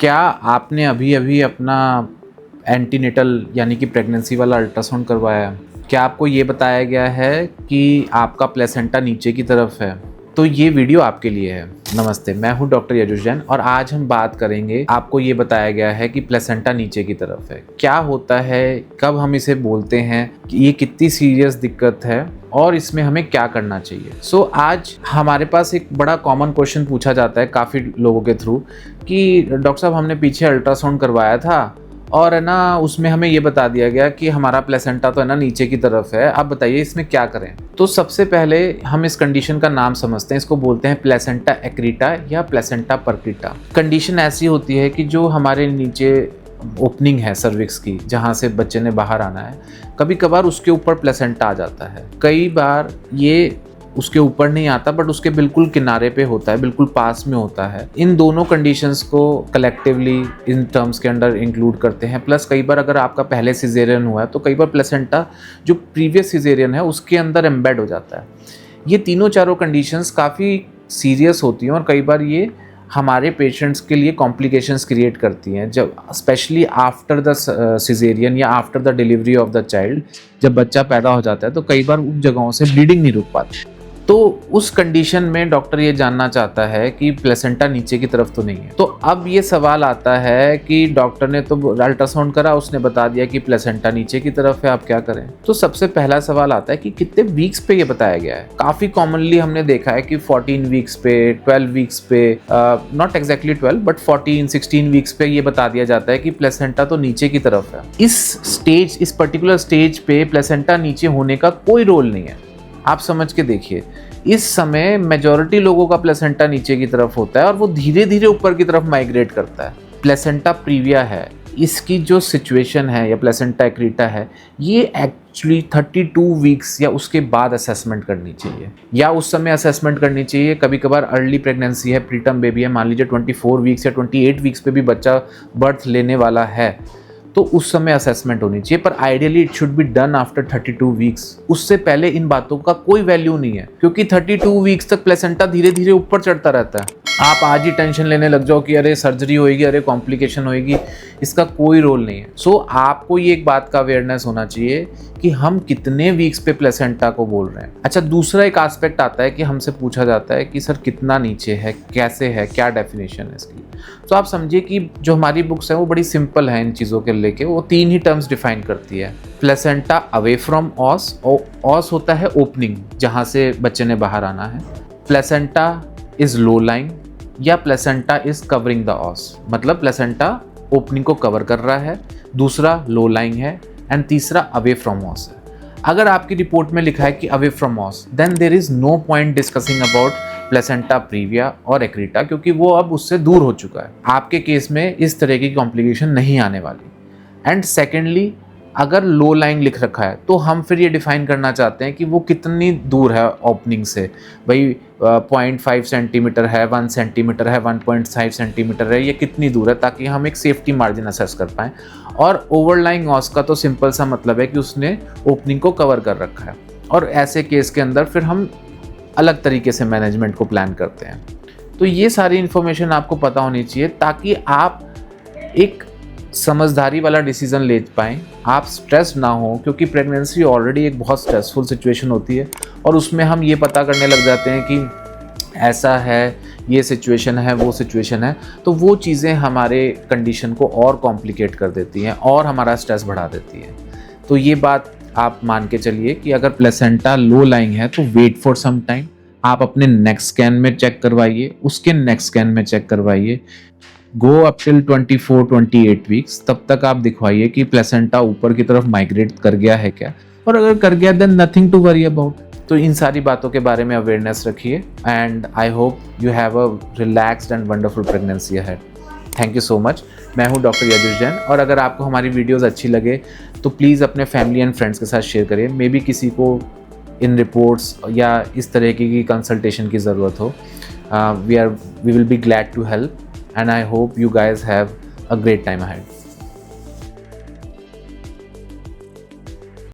क्या आपने अभी अभी अपना एंटीनेटल यानी कि प्रेगनेंसी वाला अल्ट्रासाउंड करवाया है? क्या आपको ये बताया गया है कि आपका प्लेसेंटा नीचे की तरफ है? तो ये वीडियो आपके लिए है। नमस्ते, मैं हूँ डॉक्टर यजुष जैन और आज हम बात करेंगे, आपको ये बताया गया है कि प्लेसेंटा नीचे की तरफ है। क्या होता है, कब हम इसे बोलते हैं, कि ये कितनी सीरियस दिक्कत है और इसमें हमें क्या करना चाहिए। आज हमारे पास एक बड़ा कॉमन क्वेश्चन पूछा जाता है काफ़ी लोगों के थ्रू कि डॉक्टर साहब हमने पीछे अल्ट्रासाउंड करवाया था और है ना उसमें हमें ये बता दिया गया कि हमारा प्लेसेंटा तो है ना नीचे की तरफ है, आप बताइए इसमें क्या करें। तो सबसे पहले हम इस कंडीशन का नाम समझते हैं, इसको बोलते हैं प्लेसेंटा एक्रीटा या प्लेसेंटा परकिटा। कंडीशन ऐसी होती है कि जो हमारे नीचे ओपनिंग है सर्विक्स की, जहाँ से बच्चे ने बाहर आना है, कभी कभार उसके ऊपर प्लेसेंटा आ जाता है। कई बार ये उसके ऊपर नहीं आता बट उसके बिल्कुल किनारे पे होता है, बिल्कुल पास में होता है। इन दोनों कंडीशंस को कलेक्टिवली इन टर्म्स के अंडर इंक्लूड करते हैं। प्लस कई बार अगर आपका पहले सिजेरियन हुआ है तो कई बार प्लेसेंटा जो प्रीवियस सिजेरियन है उसके अंदर एम्बेड हो जाता है। ये तीनों चारों कंडीशंस काफ़ी सीरियस होती हैं और कई बार ये हमारे पेशेंट्स के लिए कॉम्प्लिकेशंस क्रिएट करती हैं, जब स्पेशली आफ्टर द सिजेरियन या after the delivery of the child. जब बच्चा पैदा हो जाता है तो कई बार उन जगहों से ब्लीडिंग नहीं रुक पाती। तो उस कंडीशन में डॉक्टर ये जानना चाहता है कि प्लेसेंटा नीचे की तरफ तो नहीं है। तो अब ये सवाल आता है कि डॉक्टर ने तो अल्ट्रासाउंड करा, उसने बता दिया कि प्लेसेंटा नीचे की तरफ है, आप क्या करें। तो सबसे पहला सवाल आता है कि कितने वीक्स पे ये बताया गया है। काफ़ी कॉमनली हमने देखा है कि 14 वीक्स पे, 12 वीक्स पे, नॉट एग्जैक्टली 12 बट 14, 16 वीक्स पे ये बता दिया जाता है कि प्लेसेंटा तो नीचे की तरफ है। इस पर्टिकुलर स्टेज पे प्लेसेंटा नीचे होने का कोई रोल नहीं है। आप समझ के देखिए, इस समय मेजॉरिटी लोगों का प्लेसेंटा नीचे की तरफ होता है और वो धीरे धीरे ऊपर की तरफ माइग्रेट करता है। प्लेसेंटा प्रीविया है, इसकी जो सिचुएशन है या प्लेसेंटा एक्रीटा है, ये एक्चुअली 32 वीक्स या उसके बाद असेसमेंट करनी चाहिए या उस समय असेसमेंट करनी चाहिए। कभी कभार अर्ली प्रेगनेंसी है, प्रीटर्म बेबी है, मान लीजिए 24 वीक्स या 28 वीक्स पे भी बच्चा बर्थ लेने वाला है, तो उस समय असेसमेंट होनी चाहिए। पर ideally it should be done after 32 weeks. उससे पहले इन बातों का कोई वैल्यू नहीं है, क्योंकि 32 वीक्स तक प्लेसेंटा धीरे धीरे ऊपर चढ़ता रहता है। आप आज ही टेंशन लेने लग जाओ कि अरे सर्जरी होएगी, अरे कॉम्प्लिकेशन होएगी, इसका कोई रोल नहीं है। आपको ये एक बात का अवेयरनेस होना चाहिए कि हम कितने वीक्स पे प्लेसेंटा को बोल रहे हैं। अच्छा, दूसरा एक एस्पेक्ट आता है कि हमसे पूछा जाता है कि सर कितना नीचे है, कैसे है, क्या डेफिनेशन है इसकी। तो आप समझिए कि जो हमारी बुक्स हैं वो बड़ी सिंपल है इन चीज़ों के लेके। वो 3 ही टर्म्स डिफाइन करती है। प्लेसेंटा अवे फ्रॉम ऑस, ऑस होता है ओपनिंग जहाँ से बच्चे ने बाहर आना है। प्लेसेंटा इज लो लाइंग या placenta is covering the os, मतलब प्लेसेंटा ओपनिंग को कवर कर रहा है। दूसरा लो लाइंग है एंड तीसरा अवे फ्रॉम ऑस है। अगर आपकी रिपोर्ट में लिखा है कि away from os, then there is no point discussing about placenta previa और एक्रीटा, क्योंकि वो अब उससे दूर हो चुका है। आपके केस में इस तरह की कॉम्प्लिकेशन नहीं आने वाली। एंड सेकेंडली, अगर लो लाइंग लिख रखा है तो हम फिर ये डिफाइन करना चाहते हैं कि वो कितनी दूर है ओपनिंग से। भाई 0.5 सेंटीमीटर है, 1 सेंटीमीटर है, 1.5 सेंटीमीटर है, ये कितनी दूर है, ताकि हम एक सेफ्टी मार्जिन असेस कर पाएँ। और ओवरलाइंग ऑस का तो सिंपल सा मतलब है कि उसने ओपनिंग को कवर कर रखा है। और ऐसे केस के अंदर फिर हम अलग तरीके से मैनेजमेंट को प्लान करते हैं। तो ये सारी इन्फॉर्मेशन आपको पता होनी चाहिए ताकि आप एक समझदारी वाला डिसीजन ले पाएँ, आप स्ट्रेस ना हो, क्योंकि प्रेगनेंसी ऑलरेडी एक बहुत स्ट्रेसफुल सिचुएशन होती है और उसमें हम ये पता करने लग जाते हैं कि ऐसा है, ये सिचुएशन है, वो सिचुएशन है, तो वो चीज़ें हमारे कंडीशन को और कॉम्प्लिकेट कर देती हैं और हमारा स्ट्रेस बढ़ा देती हैं। तो ये बात आप मान के चलिए कि अगर प्लेसेंटा लो लाइंग है तो वेट फॉर सम टाइम, आप अपने नेक्स्ट स्कैन में चेक करवाइए, उसके नेक्स्ट स्कैन में चेक करवाइए, गो अप टिल 24-28 वीक्स। तब तक आप दिखवाइए कि प्लेसेंटा ऊपर की तरफ माइग्रेट कर गया है क्या, और अगर कर गया then nothing to worry about. तो इन सारी बातों के बारे में अवेयरनेस रखिए and I hope you have a relaxed and wonderful pregnancy ahead. Thank you so much. मैं हूँ डॉक्टर यजुष जैन और अगर आपको हमारी वीडियोस अच्छी लगे तो प्लीज़ अपने फैमिली एंड फ्रेंड्स के साथ शेयर करिए। मे बी किसी को इन रिपोर्ट्स या इस तरह की कंसल्टेशन की ज़रूरत हो। We will be glad to help and I hope you guys have a great time ahead.